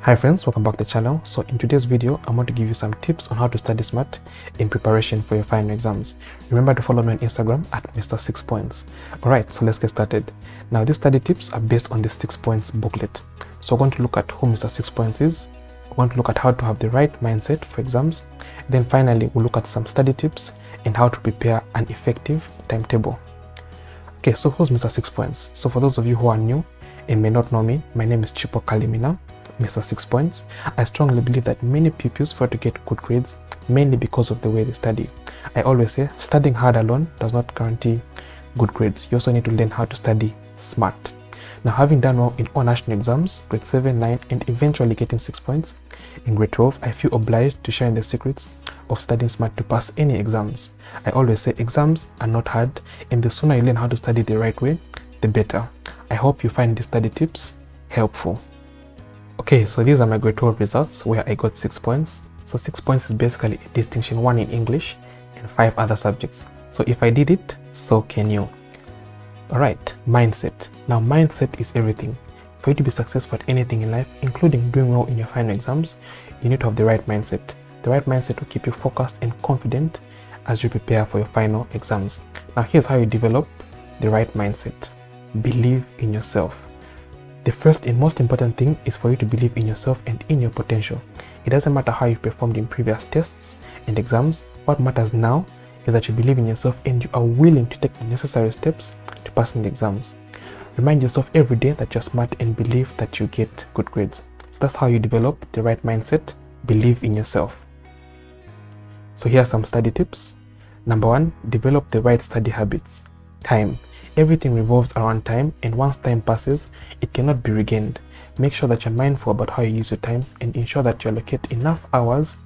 Hi friends, welcome back to the channel. So in today's video, I'm going to give you some tips on how to study smart in preparation for your final exams. Remember to follow me on Instagram at Mr. 6 Points. Alright, so let's get started. Now these study tips are based on the 6 Points booklet. So we're going to look at who Mr. 6 Points is. We're going to look at how to have the right mindset for exams. Then finally, we'll look at some study tips and how to prepare an effective timetable. Okay, so who's Mr. 6 Points? So for those of you who are new and may not know me, my name is Chipo Kalimina, Mr. 6 Points. I strongly believe that many pupils fail to get good grades mainly because of the way they study. I always say studying hard alone does not guarantee good grades. You also need to learn how to study smart. Now, having done well in all national exams, grade 7, 9, and eventually getting 6 points in grade 12, I feel obliged to share in the secrets of studying smart to pass any exams. I always say exams are not hard, and the sooner you learn how to study the right way, the better. I hope you find these study tips helpful. Okay, so these are my grade 12 results where I got 6 points. So 6 points is basically a distinction 1 in English and 5 other subjects. So if I did it, so can you. Alright, mindset. Now mindset is everything. For you to be successful at anything in life, including doing well in your final exams, you need to have the right mindset. The right mindset will keep you focused and confident as you prepare for your final exams. Now here's how you develop the right mindset. Believe in yourself. The first and most important thing is for you to believe in yourself and in your potential. It doesn't matter how you've performed in previous tests and exams. What matters now is that you believe in yourself and you are willing to take the necessary steps to pass in the exams. Remind yourself every day that you're smart and believe that you get good grades. So that's how you develop the right mindset. Believe in yourself. So here are some study tips. Number 1, develop the right study habits. Time. Everything revolves around time, and once time passes, it cannot be regained. Make sure that you're mindful about how you use your time and ensure that you allocate enough hours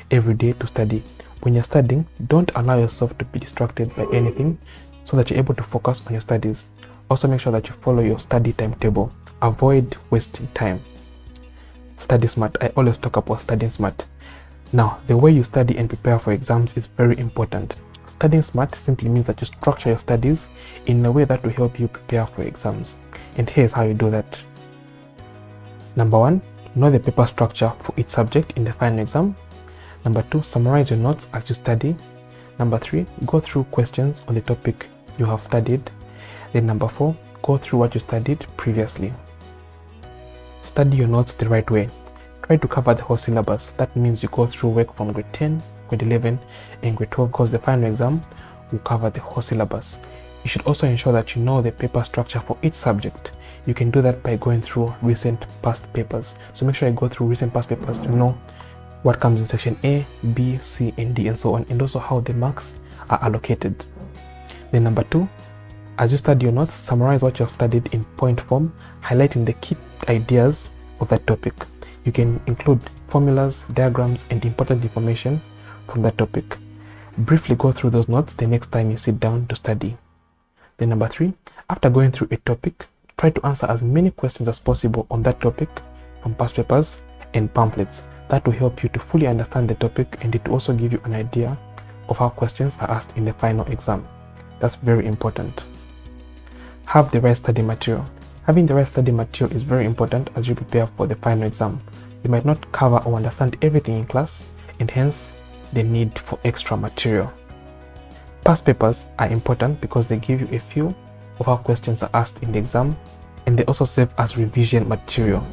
every day to study. When you're studying, don't allow yourself to be distracted by anything so that you're able to focus on your studies. Also make sure that you follow your study timetable. Avoid wasting time. Study smart. I always talk about studying smart. Now, the way you study and prepare for exams is very important. Studying smart simply means that you structure your studies in a way that will help you prepare for exams. And here's how you do that. Number 1, know the paper structure for each subject in the final exam. Number 2, summarize your notes as you study. Number 3, go through questions on the topic you have studied. Then number 4, go through what you studied previously. Study your notes the right way. Try to cover the whole syllabus. That means you go through work from grade 10, grade 11 and grade 12 because the final exam will cover the whole syllabus. You should also ensure that you know the paper structure for each subject. You can do that by going through recent past papers. So make sure you go through recent past papers to know what comes in section A, B, C and D and so on, and also how the marks are allocated. Then number 2, as you study your notes, summarize what you have studied in point form, highlighting the key ideas of that topic. You can include formulas, diagrams and important information from that topic. Briefly go through those notes the next time you sit down to study. Then number 3, after going through a topic, try to answer as many questions as possible on that topic from past papers and pamphlets. That will help you to fully understand the topic, and it will also give you an idea of how questions are asked in the final exam. That's very important. Have the right study material. Having the right study material is very important as you prepare for the final exam. You might not cover or understand everything in class, and hence the need for extra material. Past papers are important because they give you a feel of how questions are asked in the exam, and they also serve as revision material.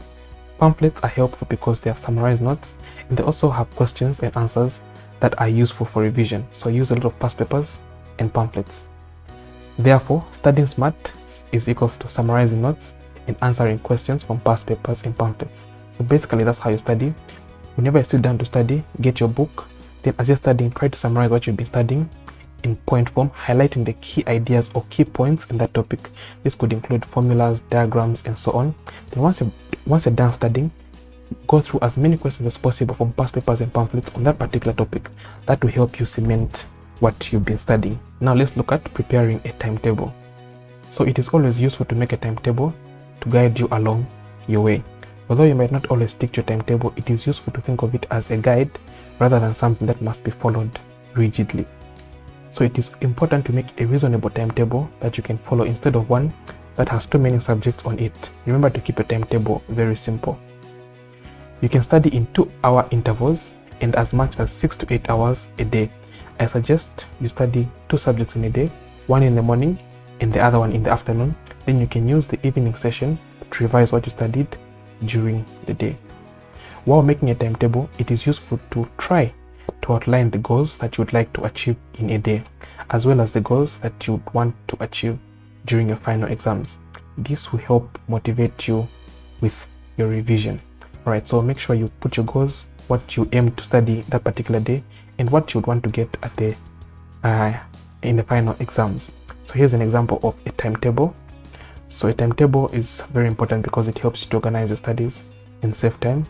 Pamphlets are helpful because they have summarized notes, and they also have questions and answers that are useful for revision. So use a lot of past papers and pamphlets. Therefore, studying smart is equal to summarizing notes and answering questions from past papers and pamphlets. So basically that's how you study. Whenever you sit down to study, get your book. Then as you're studying, try to summarize what you've been studying in point form, highlighting the key ideas or key points in that topic. This could include formulas, diagrams, and so on. Then once you're done studying, go through as many questions as possible from past papers and pamphlets on that particular topic. That will help you cement what you've been studying. Now let's look at preparing a timetable. So it is always useful to make a timetable to guide you along your way. Although you might not always stick to your timetable, it is useful to think of it as a guide rather than something that must be followed rigidly. So it is important to make a reasonable timetable that you can follow instead of one that has too many subjects on it. Remember to keep a timetable very simple. You can study in 2-hour intervals and as much as 6 to 8 hours a day. I suggest you study 2 subjects in a day, one in the morning and the other one in the afternoon. Then you can use the evening session to revise what you studied during the day. While making a timetable, it is useful to try to outline the goals that you would like to achieve in a day, as well as the goals that you would want to achieve during your final exams. This will help motivate you with your revision. Alright, so make sure you put your goals, what you aim to study that particular day, and what you would want to get at the in the final exams. So here's an example of a timetable. So a timetable is very important because it helps you to organize your studies and save time.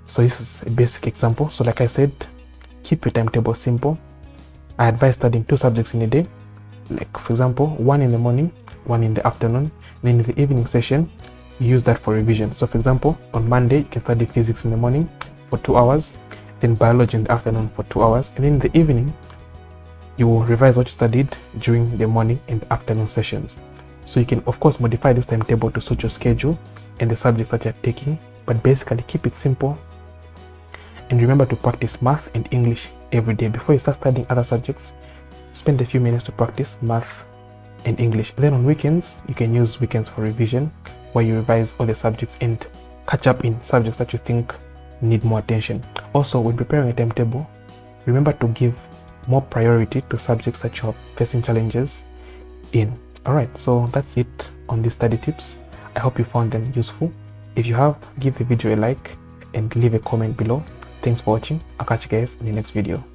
So this is a basic example. So like I said, keep your timetable simple. I advise studying 2 subjects in a day. Like for example, one in the morning, one in the afternoon. Then in the evening session, you use that for revision. So for example, on Monday, you can study physics in the morning for 2 hours, then biology in the afternoon for 2 hours. And then in the evening, you will revise what you studied during the morning and afternoon sessions. So you can of course modify this timetable to suit your schedule and the subjects that you're taking, but basically keep it simple. And remember to practice math and English every day. Before you start studying other subjects, spend a few minutes to practice math and English. And then on weekends, you can use weekends for revision, where you revise all the subjects and catch up in subjects that you think need more attention. Also, when preparing a timetable, remember to give more priority to subjects that you are facing challenges in. Alright, so that's it on these study tips. I hope you found them useful. If you have, give the video a like and leave a comment below. Thanks for watching. I'll catch you guys in the next video.